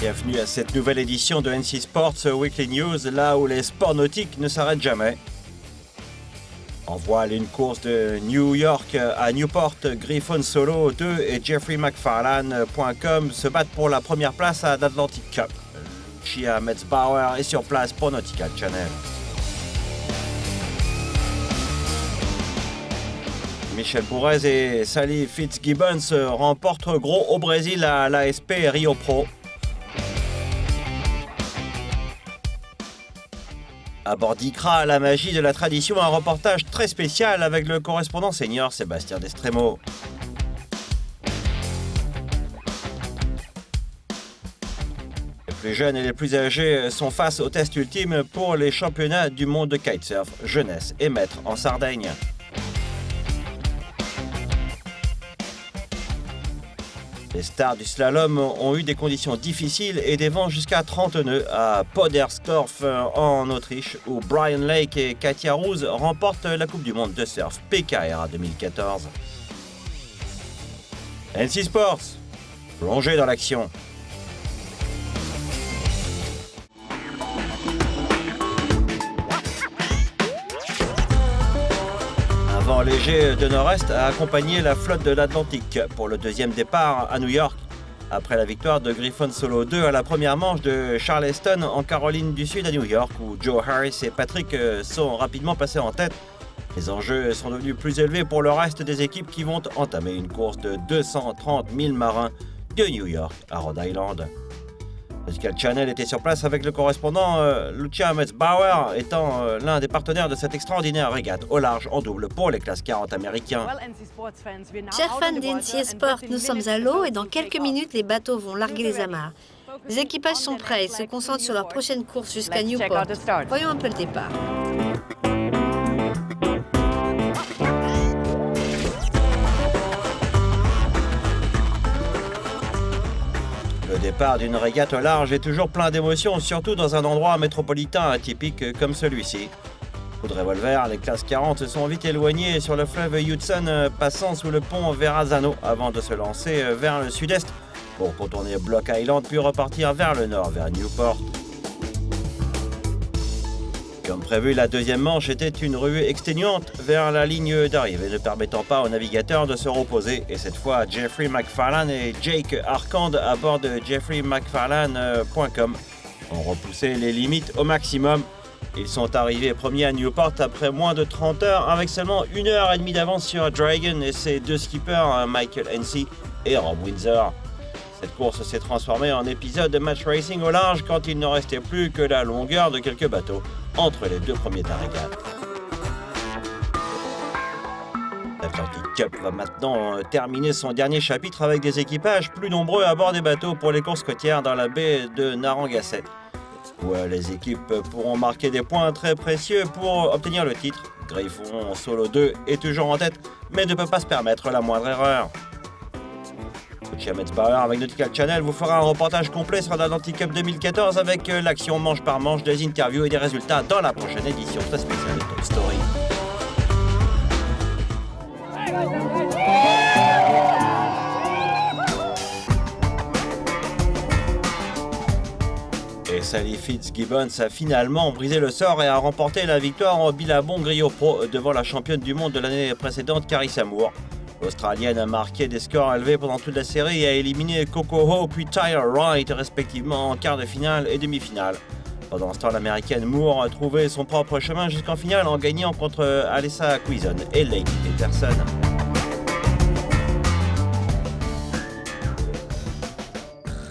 Bienvenue à cette nouvelle édition de NC Sports Weekly News, là où les sports nautiques ne s'arrêtent jamais. En voile, une course de New York à Newport, Griffon Solo 2 et Jeffrey McFarlane.com se battent pour la première place à l'Atlantic Cup. Lucia Metzbauer est sur place pour Nautical Channel. Michel Bourrez et Sally Fitzgibbons remportent gros au Brésil à l'ASP Rio Pro. À bord d'Icra, la magie de la tradition, un reportage très spécial avec le correspondant senior Sébastien Destremo. Les plus jeunes et les plus âgés sont face au test ultime pour les championnats du monde de kitesurf, jeunesse et maître en Sardaigne. Les stars du slalom ont eu des conditions difficiles et des vents jusqu'à 30 nœuds à Podersdorf en Autriche, où Brian Lake et Katia Roos remportent la Coupe du Monde de surf PKRA 2014. NC Sports, plongez dans l'action. Un vent léger de nord-est a accompagné la flotte de l'Atlantic pour le deuxième départ à New York, après la victoire de Griffon Solo 2 à la première manche de Charleston en Caroline du Sud à New York, où Joe Harris et Patrick sont rapidement passés en tête. Les enjeux sont devenus plus élevés pour le reste des équipes qui vont entamer une course de 230 000 marins de New York à Rhode Island. Nautical Channel était sur place avec le correspondant Lucia Metzbauer, étant l'un des partenaires de cette extraordinaire régate au large en double pour les classes 40 américains. Chers fans d'NC Sport, nous sommes à l'eau et dans quelques minutes, les bateaux vont larguer les amarres. Les équipages sont prêts et se concentrent sur leur prochaine course jusqu'à Newport. Voyons un peu le départ. Le départ d'une régate au large est toujours plein d'émotions, surtout dans un endroit métropolitain atypique comme celui-ci. Coup de revolver, les classes 40 se sont vite éloignées sur le fleuve Hudson, passant sous le pont Verrazano avant de se lancer vers le sud-est pour contourner Block Island puis repartir vers le nord, vers Newport. Comme prévu, la deuxième manche était une ruée exténuante vers la ligne d'arrivée, ne permettant pas aux navigateurs de se reposer. Et cette fois, Jeffrey McFarlane et Jake Arkand à bord de jeffreymcfarlane.com ont repoussé les limites au maximum. Ils sont arrivés premiers à Newport après moins de 30 heures, avec seulement 1 heure et demie d'avance sur Dragon et ses deux skippers, Michael Hensey et Rob Windsor. Cette course s'est transformée en épisode de match racing au large quand il ne restait plus que la longueur de quelques bateaux entre les deux premiers de la régate. L'Atlantic Cup va maintenant terminer son dernier chapitre avec des équipages plus nombreux à bord des bateaux pour les courses côtières dans la baie de Narragansett, où les équipes pourront marquer des points très précieux pour obtenir le titre. Griffon Solo 2 est toujours en tête, mais ne peut pas se permettre la moindre erreur. Lucia Metzbauer avec Nautical Channel vous fera un reportage complet sur l'Atlantic Cup 2014 avec l'action manche par manche, des interviews et des résultats dans la prochaine édition très spéciale de Top Story. Et Sally Fitzgibbons a finalement brisé le sort et a remporté la victoire en Billabong Rio Pro devant la championne du monde de l'année précédente, Carissa Moore. L'Australienne a marqué des scores élevés pendant toute la série et a éliminé Coco Ho puis Tyler Wright respectivement en quart de finale et demi-finale. Pendant ce temps, l'américaine Moore a trouvé son propre chemin jusqu'en finale en gagnant contre Alyssa Quizon et Lake Peterson.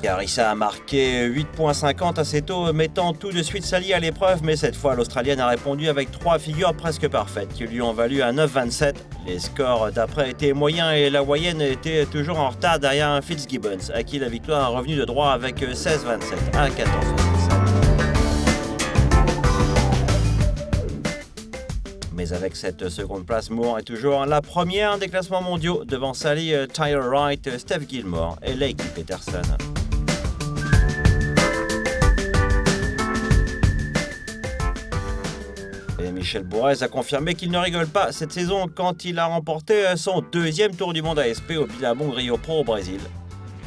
Carissa a marqué 8,50 assez tôt, mettant tout de suite Sally à l'épreuve, mais cette fois l'Australienne a répondu avec 3 figures presque parfaites qui lui ont valu un 9,27. Les scores d'après étaient moyens et la Hawaïenne était toujours en retard derrière Fitzgibbons, à qui la victoire est revenue de droit avec 16,27 à 14,27. Mais avec cette seconde place, Moore est toujours la première des classements mondiaux devant Sally, Tyler Wright, Steph Gilmore et Lake Peterson. Et Michel Bourrez a confirmé qu'il ne rigole pas cette saison quand il a remporté son deuxième Tour du Monde ASP au Billabong Rio Pro au Brésil.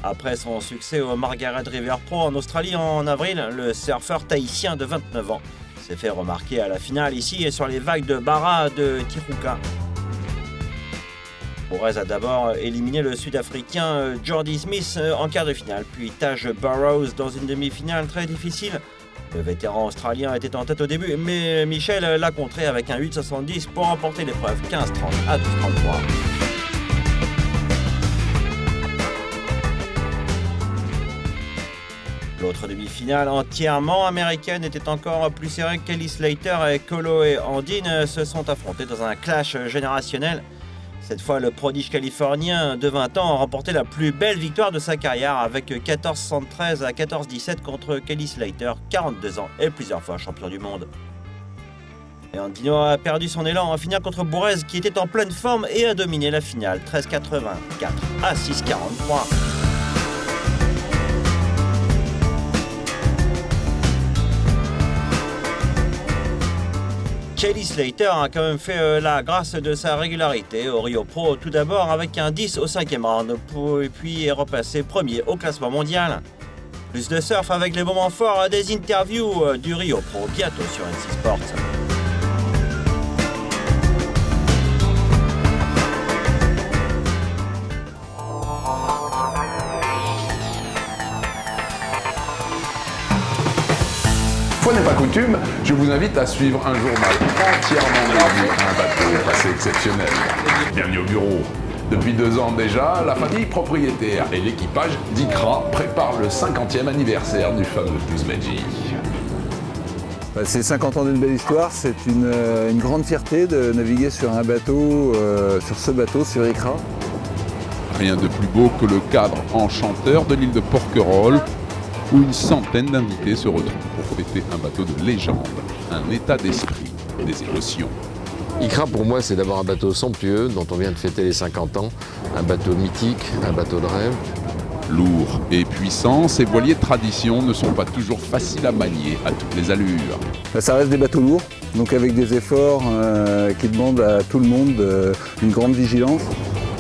Après son succès au Margaret River Pro en Australie en avril, le surfeur tahitien de 29 ans s'est fait remarquer à la finale ici et sur les vagues de Barra de Tijuca. Burrez a d'abord éliminé le Sud-Africain Jordy Smith en quart de finale, puis Taj Burrows dans une demi-finale très difficile. Le vétéran australien était en tête au début, mais Michel l'a contré avec un 8,70 pour remporter l'épreuve 15-30 à 12,33. L'autre demi-finale entièrement américaine était encore plus serrée. Kelly Slater et Kolohe Andine se sont affrontés dans un clash générationnel. Cette fois, le prodige californien de 20 ans a remporté la plus belle victoire de sa carrière avec 14-73 à 14-17 contre Kelly Slater, 42 ans et plusieurs fois champion du monde. Et Andino a perdu son élan en finale contre Burrez qui était en pleine forme et a dominé la finale 13-84 à 6-43. Kelly Slater a quand même fait la grâce de sa régularité au Rio Pro, tout d'abord avec un 10 au 5e round, puis est repassé premier au classement mondial. Plus de surf avec les moments forts des interviews du Rio Pro, bientôt sur NC Sports. Fois n'est pas coutume, je vous invite à suivre un journal entièrement dédié à un bateau assez exceptionnel. Bienvenue au bureau. Depuis 2 ans déjà, la famille propriétaire et l'équipage d'Ikra préparent le 50e anniversaire du fameux 12 Magic. C'est 50 ans d'une belle histoire, c'est une grande fierté de naviguer sur un bateau, sur Ikra. Rien de plus beau que le cadre enchanteur de l'île de Porquerolles, où une centaine d'invités se retrouvent pour fêter un bateau de légende, un état d'esprit, des émotions. Ikra pour moi c'est d'abord un bateau somptueux dont on vient de fêter les 50 ans, un bateau mythique, un bateau de rêve. Lourd et puissant, ces voiliers de tradition ne sont pas toujours faciles à manier à toutes les allures. Ça reste des bateaux lourds, donc avec des efforts qui demandent à tout le monde une grande vigilance.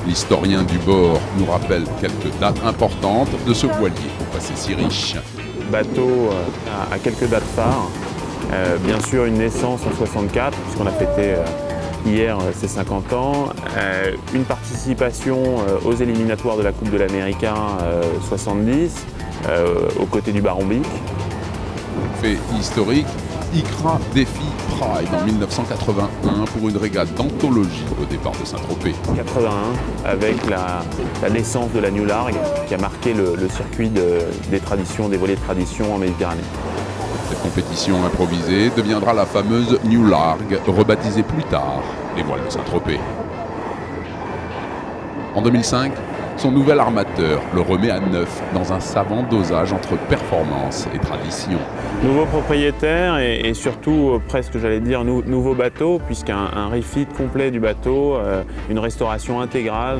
L'historien du bord nous rappelle quelques dates importantes de ce voilier au passé si riche. Le bateau a quelques dates phares. Bien sûr une naissance en 64, puisqu'on a fêté hier ses 50 ans. Une participation aux éliminatoires de la Coupe de l'Américain 70, aux côtés du Baron Bic. Fait historique, Ikra défie Pride en 1981 pour une régate d'anthologie au départ de Saint-Tropez. 81, avec la naissance de la New Largue, qui a marqué le circuit des traditions, des voiliers de tradition en Méditerranée. Cette compétition improvisée deviendra la fameuse New Largue, rebaptisée plus tard les voiles de Saint-Tropez. En 2005, son nouvel armateur le remet à neuf dans un savant dosage entre performance et tradition. Nouveau propriétaire et surtout presque j'allais dire nouveau bateau, puisqu'un refit complet du bateau, une restauration intégrale.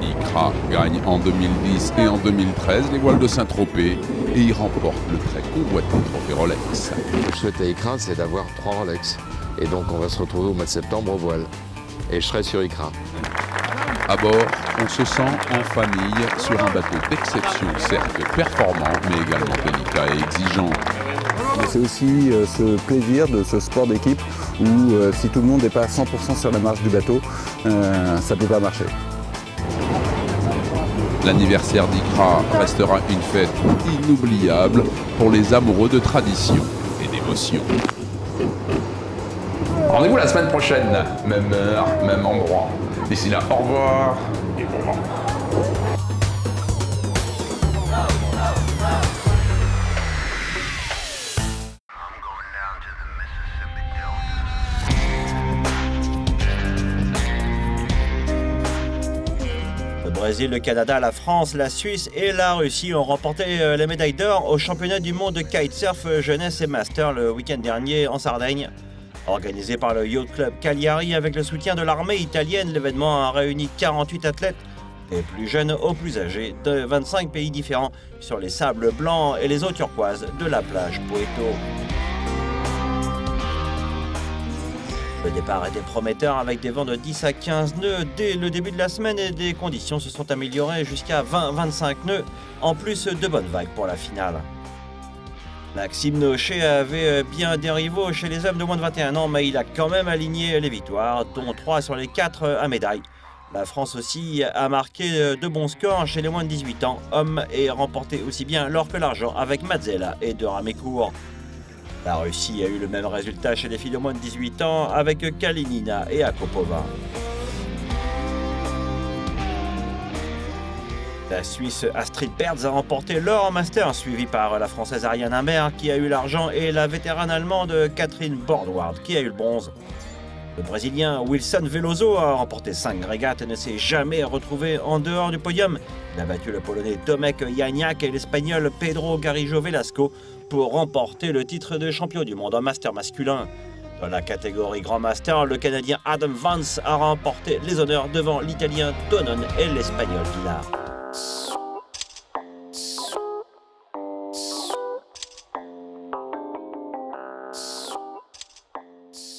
Ikra gagne en 2010 et en 2013 les voiles de Saint-Tropez et y remporte le très convoité trophée Rolex. Ce que je souhaite à Ikra, c'est d'avoir 3 Rolex. Et donc on va se retrouver au mois de septembre aux voiles. Et je serai sur Ikra. À bord, on se sent en famille sur un bateau d'exception, certes performant, mais également délicat et exigeant. C'est aussi ce plaisir de ce sport d'équipe où si tout le monde n'est pas à 100% sur la marche du bateau, ça ne peut pas marcher. L'anniversaire d'Ikra restera une fête inoubliable pour les amoureux de tradition et d'émotion. Rendez-vous la semaine prochaine, même heure, même endroit. D'ici là, au revoir et bon vent. Le Brésil, le Canada, la France, la Suisse et la Russie ont remporté les médailles d'or au championnat du monde de kitesurf jeunesse et master le week-end dernier en Sardaigne. Organisé par le Yacht Club Cagliari avec le soutien de l'armée italienne, l'événement a réuni 48 athlètes, des plus jeunes aux plus âgés, de 25 pays différents, sur les sables blancs et les eaux turquoises de la plage Poeto. Le départ était prometteur avec des vents de 10 à 15 nœuds dès le début de la semaine et des conditions se sont améliorées jusqu'à 20-25 nœuds, en plus de bonnes vagues pour la finale. Maxime Nocher avait bien des rivaux chez les hommes de moins de 21 ans, mais il a quand même aligné les victoires, dont 3 sur les 4 à médaille. La France aussi a marqué de bons scores chez les moins de 18 ans, hommes, et remporté aussi bien l'or que l'argent avec Mazzella et de Ramécourt. La Russie a eu le même résultat chez les filles de moins de 18 ans avec Kalinina et Akopova. La Suisse Astrid Perz a remporté l'or en master, suivi par la Française Ariane Humbert qui a eu l'argent et la vétérane allemande Catherine Bornward qui a eu le bronze. Le Brésilien Wilson Veloso a remporté 5 régates et ne s'est jamais retrouvé en dehors du podium. Il a battu le Polonais Tomek Janiak et l'Espagnol Pedro Garrijo Velasco pour remporter le titre de champion du monde en master masculin. Dans la catégorie Grand Master, le Canadien Adam Vance a remporté les honneurs devant l'Italien Tonon et l'Espagnol Villar.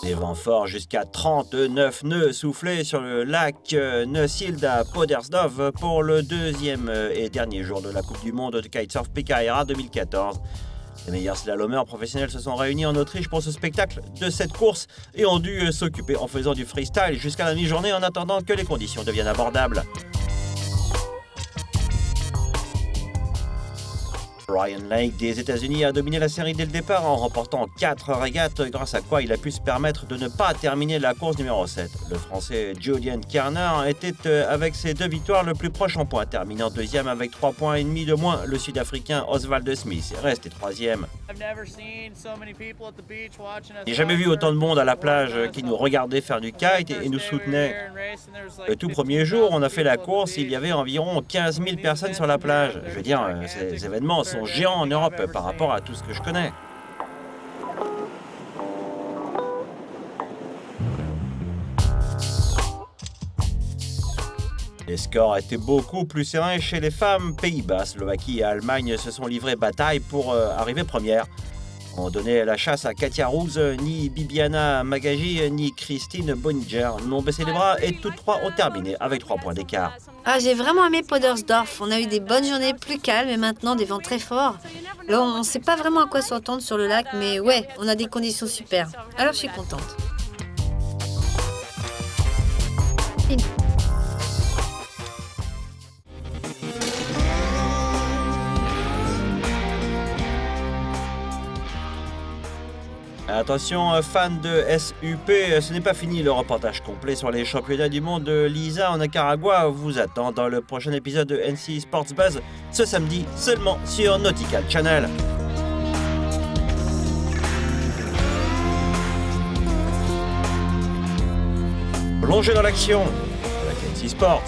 Des vents forts jusqu'à 39 nœuds soufflés sur le lac Neusild à Podersdorf pour le deuxième et dernier jour de la Coupe du Monde de Kitesurf Pikaera 2014. Les meilleurs slalomeurs professionnels se sont réunis en Autriche pour ce spectacle de cette course et ont dû s'occuper en faisant du freestyle jusqu'à la mi-journée en attendant que les conditions deviennent abordables. Ryan Lake des États-Unis a dominé la série dès le départ en remportant 4 régates, grâce à quoi il a pu se permettre de ne pas terminer la course numéro 7. Le Français Julian Kerner était avec ses 2 victoires le plus proche en points, terminant deuxième avec 3,5 points de moins. Le Sud-Africain Oswald Smith est resté troisième. J'ai jamais vu autant de monde à la plage qui nous regardait faire du kite et nous soutenait. Le tout premier jour, on a fait la course, il y avait environ 15 000 personnes sur la plage. Je veux dire, ces événements sont géants en Europe par rapport à tout ce que je connais. Les scores étaient beaucoup plus sereins chez les femmes. Pays-Bas, Slovaquie et Allemagne se sont livrés bataille pour arriver première. On donnait la chasse à Katia Ruse, ni Bibiana Magaji, ni Christine Bonniger n'ont baissé les bras et toutes 3 ont terminé avec 3 points d'écart. Ah, j'ai vraiment aimé Podersdorf. On a eu des bonnes journées plus calmes et maintenant des vents très forts. Là, on ne sait pas vraiment à quoi s'entendre sur le lac, mais ouais, on a des conditions super. Alors je suis contente. Attention, fans de SUP, ce n'est pas fini. Le reportage complet sur les championnats du monde de l'ISA en Nicaragua vous attend dans le prochain épisode de NC Sports Buzz ce samedi seulement sur Nautical Channel. Plongez dans l'action avec NC Sports.